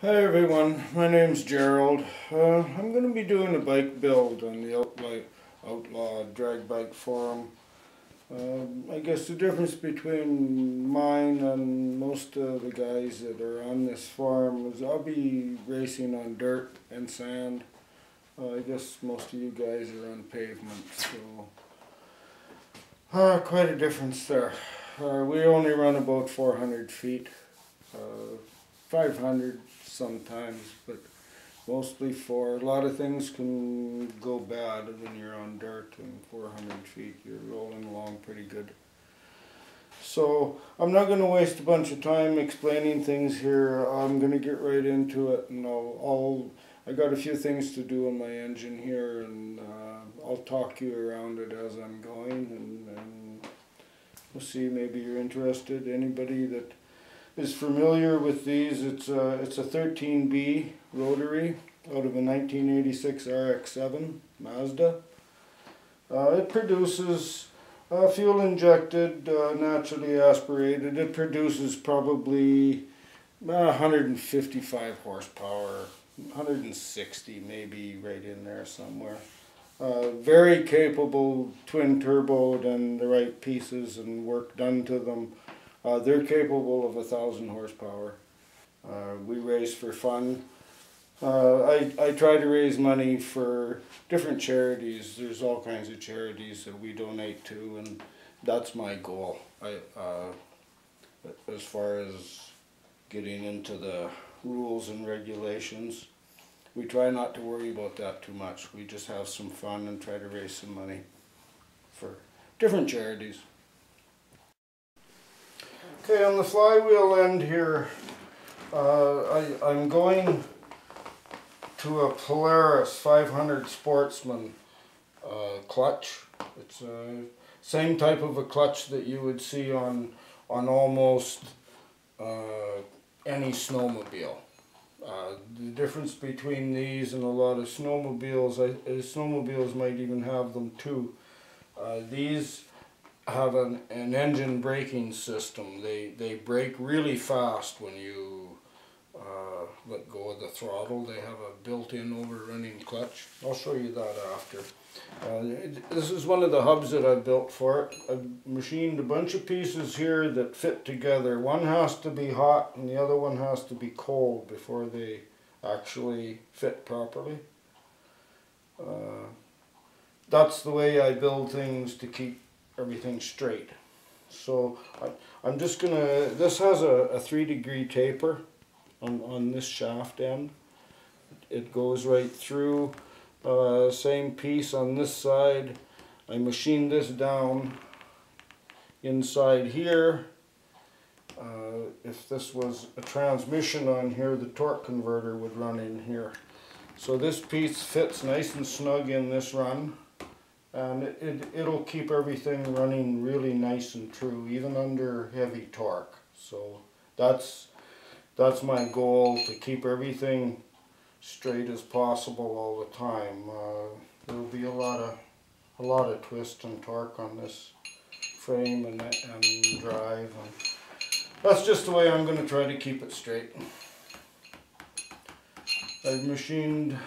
Hi everyone, my name's Gerald. I'm going to be doing a bike build on the Outlaw Drag Bike Forum. I guess the difference between mine and most of the guys that are on this forum is I'll be racing on dirt and sand. I guess most of you guys are on pavement, so quite a difference there. We only run about 400 feet. 500 sometimes, but mostly four. A lot of things can go bad when you're on dirt, and 400 feet you're rolling along pretty good. So I'm not going to waste a bunch of time explaining things here. I'm going to get right into it, and I got a few things to do on my engine here, and I'll talk you around it as I'm going, and we'll see. Maybe you're interested. Anybody that is familiar with these, it's a 13B rotary out of a 1986 RX-7 Mazda. It produces fuel injected, naturally aspirated. It produces probably 155 horsepower, 160 maybe, right in there somewhere. Very capable, twin turboed, and the right pieces and work done to them. They're capable of 1,000 horsepower. We race for fun. I try to raise money for different charities. There's all kinds of charities that we donate to, and that's my goal. As far as getting into the rules and regulations, we try not to worry about that too much. We just have some fun and try to raise some money for different charities. Okay, on the flywheel end here, I'm going to a Polaris 500 Sportsman clutch. It's the same type of a clutch that you would see on almost any snowmobile. The difference between these and a lot of snowmobiles, snowmobiles might even have them too. These have an engine braking system. They brake really fast when you let go of the throttle. They have a built-in overrunning clutch. I'll show you that after. This is one of the hubs that I built for it. I've machined a bunch of pieces here that fit together. One has to be hot and the other one has to be cold before they actually fit properly. That's the way I build things to keep everything straight. So I'm just gonna, this has a 3-degree taper on this shaft end. It goes right through. Same piece on this side. I machined this down inside here. If this was a transmission on here, the torque converter would run in here. So this piece fits nice and snug in this run. And it'll keep everything running really nice and true, even under heavy torque. So that's my goal, to keep everything straight as possible all the time. There'll be a lot of twist and torque on this frame and drive. And that's just the way I'm going to try to keep it straight. I've machined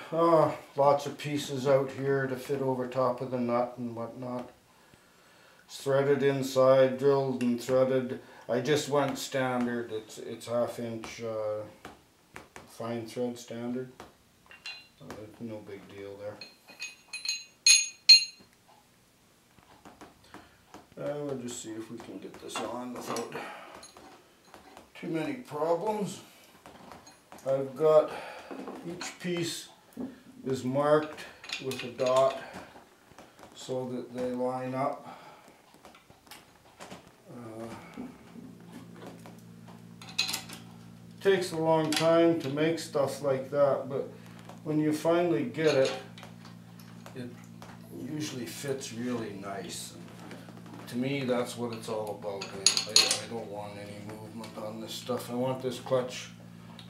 lots of pieces out here to fit over top of the nut and whatnot. It's threaded inside, drilled and threaded. I just went standard. It's 1/2 inch fine thread standard. No big deal there. We'll just see if we can get this on without too many problems. I've got each piece is marked with a dot so that they line up. Takes a long time to make stuff like that, but when you finally get it, it usually fits really nice. And to me, that's what it's all about. I don't want any movement on this stuff. I want this clutch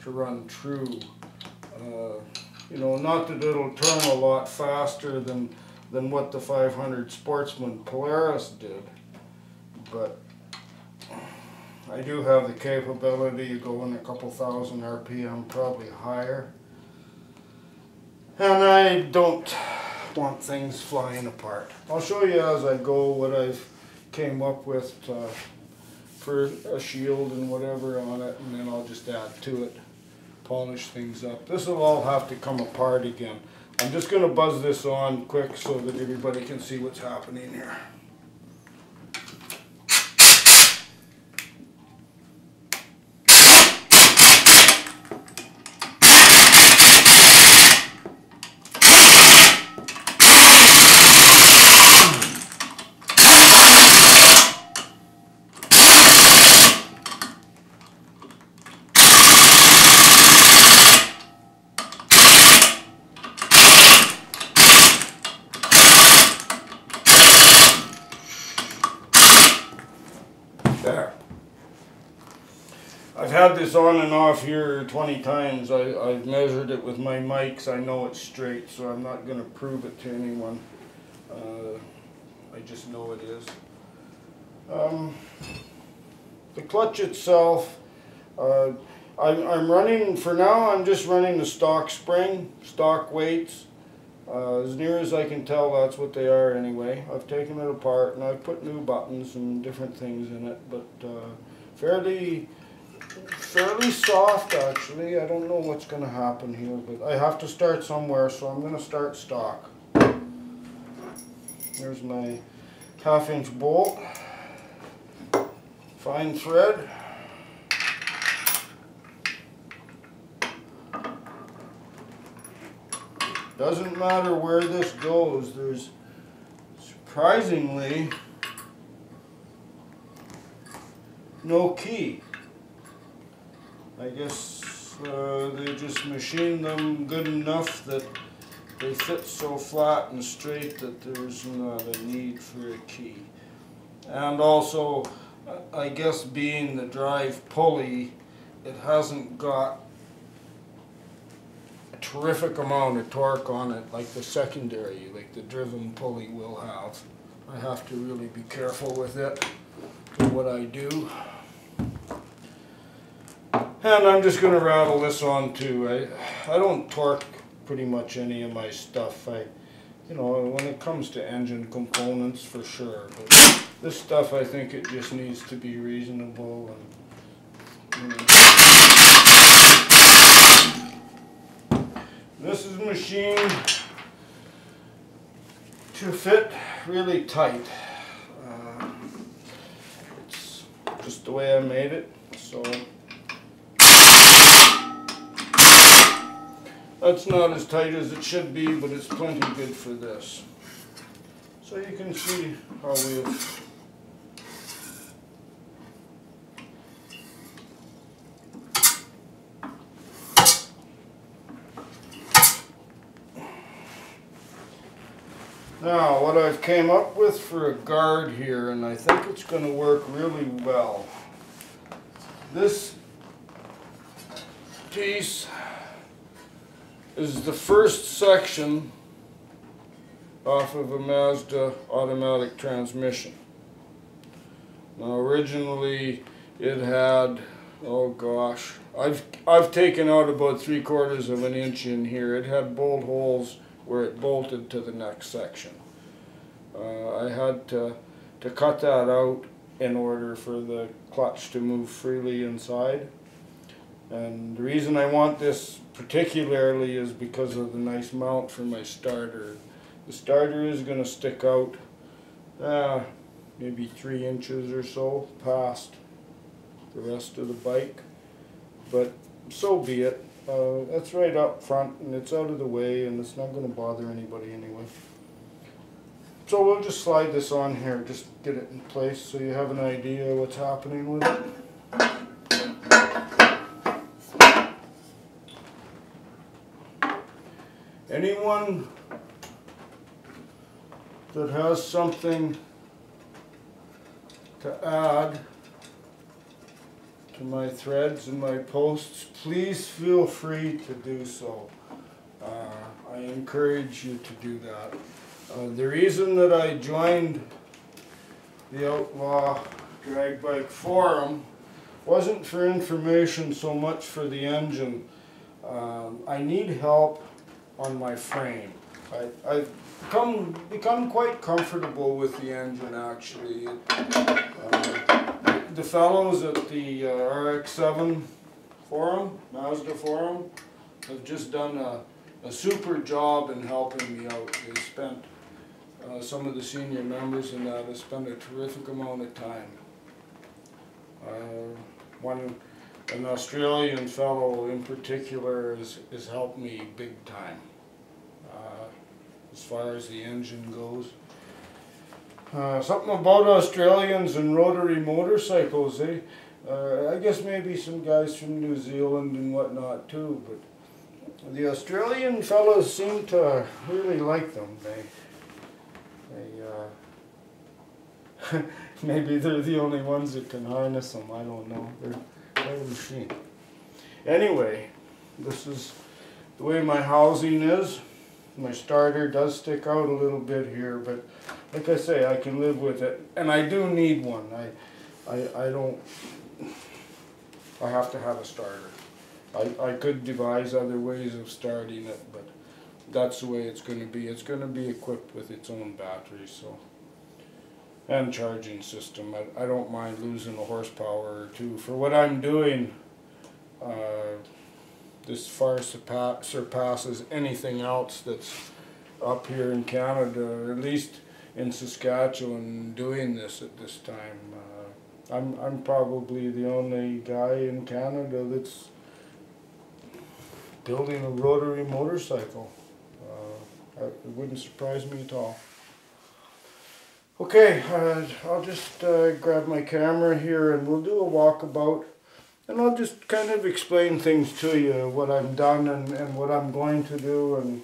to run true. You know, not that it'll turn a lot faster than what the 500 Sportsman Polaris did, but I do have the capability of going a couple thousand RPM, probably higher. And I don't want things flying apart. I'll show you as I go what I've came up with for a shield and whatever on it, and then I'll just add to it, polish things up. This will all have to come apart again. I'm just going to buzz this on quick so that everybody can see what's happening here. There. I've had this on and off here 20 times. I've measured it with my mics. I know it's straight, so I'm not going to prove it to anyone. I just know it is. The clutch itself, I'm running, for now I'm just running the stock spring, stock weights. As near as I can tell, that's what they are anyway. I've taken it apart and I've put new buttons and different things in it, but fairly soft actually. I don't know what's going to happen here, but I have to start somewhere, so I'm going to start stock. There's my 1/2-inch bolt, fine thread. Doesn't matter where this goes, there's surprisingly no key. I guess they just machined them good enough that they fit so flat and straight that there's not a need for a key. And also, I guess being the drive pulley, it hasn't got a terrific amount of torque on it like the secondary, like the driven pulley will have. I have to really be careful with it, with what I do. And I'm just going to rattle this on too. I don't torque pretty much any of my stuff. You know, when it comes to engine components, for sure. But this stuff, I think it just needs to be reasonable. And, you know. This is machined to fit really tight. It's just the way I made it. So that's not as tight as it should be, but it's plenty good for this. So you can see how we've now what I've came up with for a guard here, and I think it's going to work really well. This piece is the first section off of a Mazda automatic transmission. Now originally it had, oh gosh, I've taken out about 3/4 of an inch in here. It had bolt holes where it bolted to the next section. I had to cut that out in order for the clutch to move freely inside. And the reason I want this particularly is because of the nice mount for my starter. The starter is going to stick out maybe 3 inches or so past the rest of the bike, but so be it. That's right up front and it's out of the way and it's not going to bother anybody anyway. So we'll just slide this on here, just get it in place so you have an idea of what's happening with it. Anyone that has something to add to my threads and my posts, please feel free to do so. I encourage you to do that. The reason that I joined the Outlaw Drag Bike Forum wasn't for information so much for the engine. I need help on my frame. I've become quite comfortable with the engine actually. The fellows at the RX-7 forum, Mazda forum, have just done a super job in helping me out. They spent, some of the senior members in that have spent a terrific amount of time. An Australian fellow in particular has helped me big time as far as the engine goes. Something about Australians and rotary motorcycles, eh? I guess maybe some guys from New Zealand and whatnot too, but the Australian fellows seem to really like them. Maybe they're the only ones that can harness them, I don't know. They're a machine. Anyway, this is the way my housing is. My starter does stick out a little bit here, but like I say, I can live with it. And I do need one. I have to have a starter. I could devise other ways of starting it, but that's the way it's going to be. It's going to be equipped with its own battery, so, and charging system. I don't mind losing a horsepower or two. For what I'm doing, this far surpasses anything else that's up here in Canada, or at least in Saskatchewan, doing this at this time. I'm probably the only guy in Canada that's building a rotary motorcycle. It wouldn't surprise me at all. Okay, I'll just grab my camera here and we'll do a walkabout. And I'll just kind of explain things to you, what I've done and what I'm going to do, and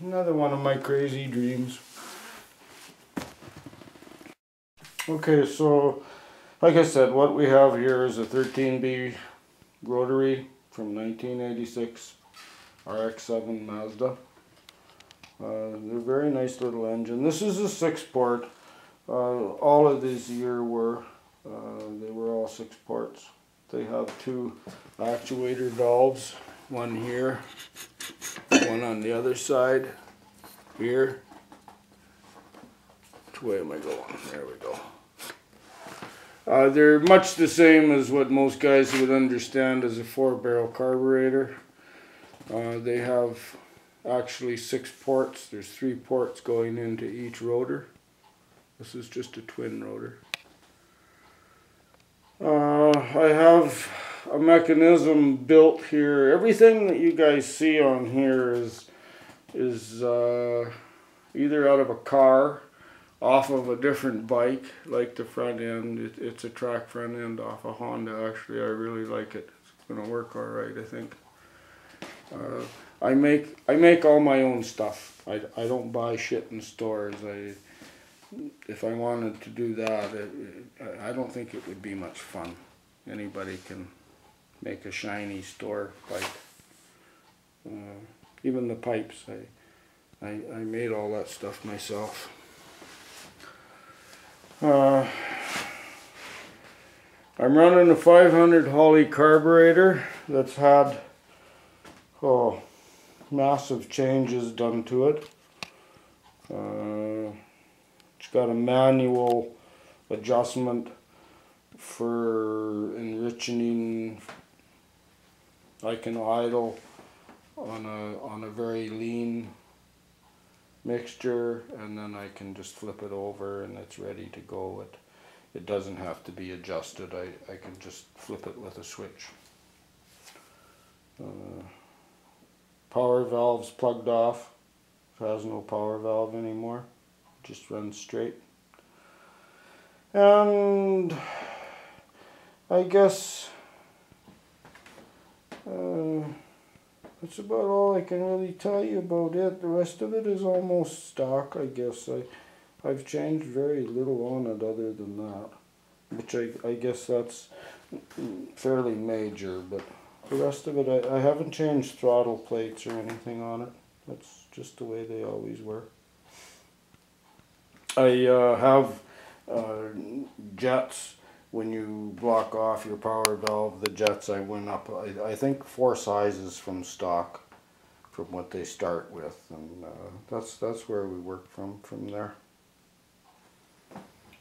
another one of my crazy dreams. Okay, so like I said, what we have here is a 13B rotary from 1986 RX-7 Mazda. They're a very nice little engine. This is a 6-port. All of these here were. They were all 6 ports. They have 2 actuator valves, one here, one on the other side here. Which way am I going? There we go. They're much the same as what most guys would understand as a 4-barrel carburetor. They have actually 6 ports. There's 3 ports going into each rotor. This is just a twin rotor. I have a mechanism built here. Everything that you guys see on here is either out of a car, off of a different bike, like the front end. It's a track front end off a Honda. Actually, I really like it. It's gonna work all right, I think. I make all my own stuff. I don't buy shit in stores. If I wanted to do that, I don't think it would be much fun. Anybody can make a shiny store bike. Even the pipes, I made all that stuff myself. I'm running a 500 Holley carburetor that's had massive changes done to it. It's got a manual adjustment for enriching. I can idle on a very lean mixture, and then I can just flip it over and it's ready to go. It doesn't have to be adjusted. I can just flip it with a switch. Power valve's plugged off. It has no power valve anymore. It just runs straight. And I guess that's about all I can really tell you about it. The rest of it is almost stock, I guess. I've changed very little on it other than that, which I guess that's fairly major, but the rest of it, I haven't changed throttle plates or anything on it. That's just the way they always were. I have jets when you block off your power valve, the jets, I went up, I think 4 sizes from stock, from what they start with, and that's where we work from there.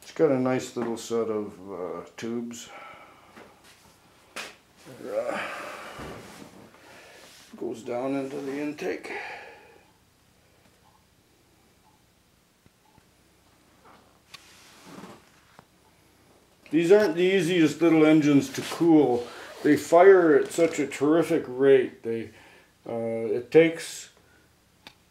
It's got a nice little set of tubes. Goes down into the intake. These aren't the easiest little engines to cool. They fire at such a terrific rate. It takes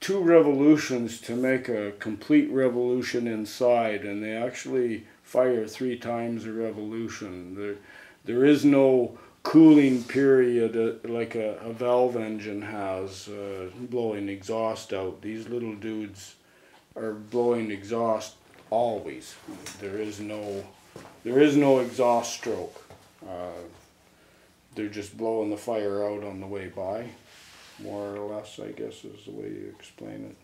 2 revolutions to make a complete revolution inside, and they actually fire 3 times a revolution. There is no cooling period like a valve engine has, blowing exhaust out. These little dudes are blowing exhaust always. There is no exhaust stroke. They're just blowing the fire out on the way by, more or less, I guess is the way you explain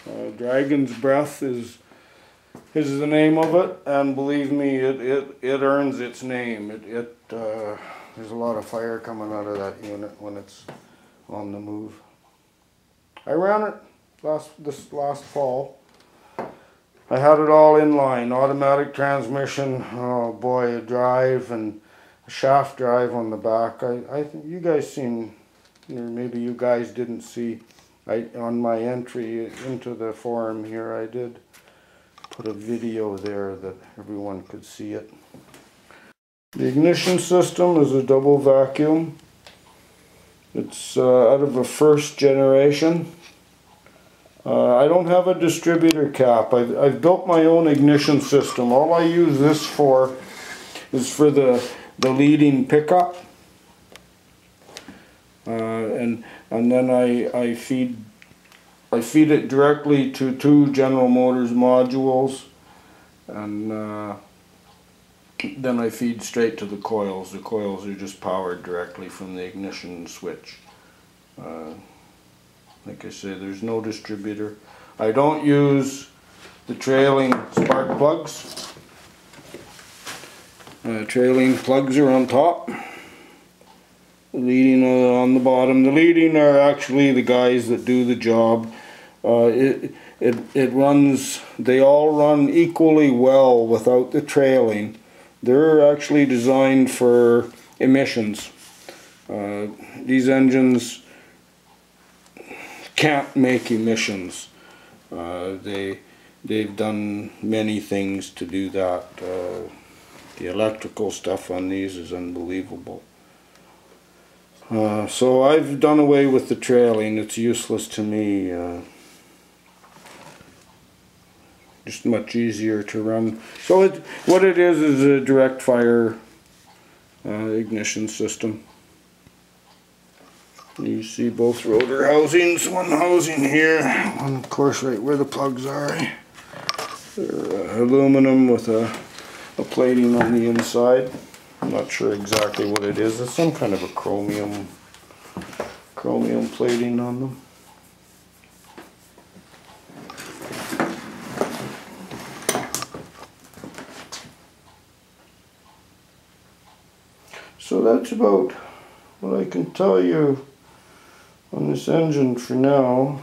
it. Dragon's Breath is the name of it, and believe me, it earns its name. There's a lot of fire coming out of that unit when it's on the move. I ran it this last fall. I had it all in line, automatic transmission, oh boy, a drive and a shaft drive on the back. I think you guys seen, or maybe you guys didn't see, on my entry into the forum here, I did put a video there that everyone could see it. The ignition system is a double vacuum. It's out of a first generation. I don't have a distributor cap. I've built my own ignition system. All I use this for is for the leading pickup, and then I feed it directly to 2 General Motors modules, and then I feed straight to the coils. The coils are just powered directly from the ignition switch. Like I say, there's no distributor. I don't use the trailing spark plugs. Trailing plugs are on top, leading on the bottom. The leading are actually the guys that do the job. It runs, they all run equally well without the trailing. They're actually designed for emissions. These engines can't make emissions. They've done many things to do that. The electrical stuff on these is unbelievable. So I've done away with the trailing. It's useless to me. Just much easier to run. So what it is a direct fire ignition system. You see both rotor housings, one housing here, one of course right where the plugs are. They're aluminum with a plating on the inside. I'm not sure exactly what it is. It's some kind of a chromium plating on them. So that's about what I can tell you on this engine for now.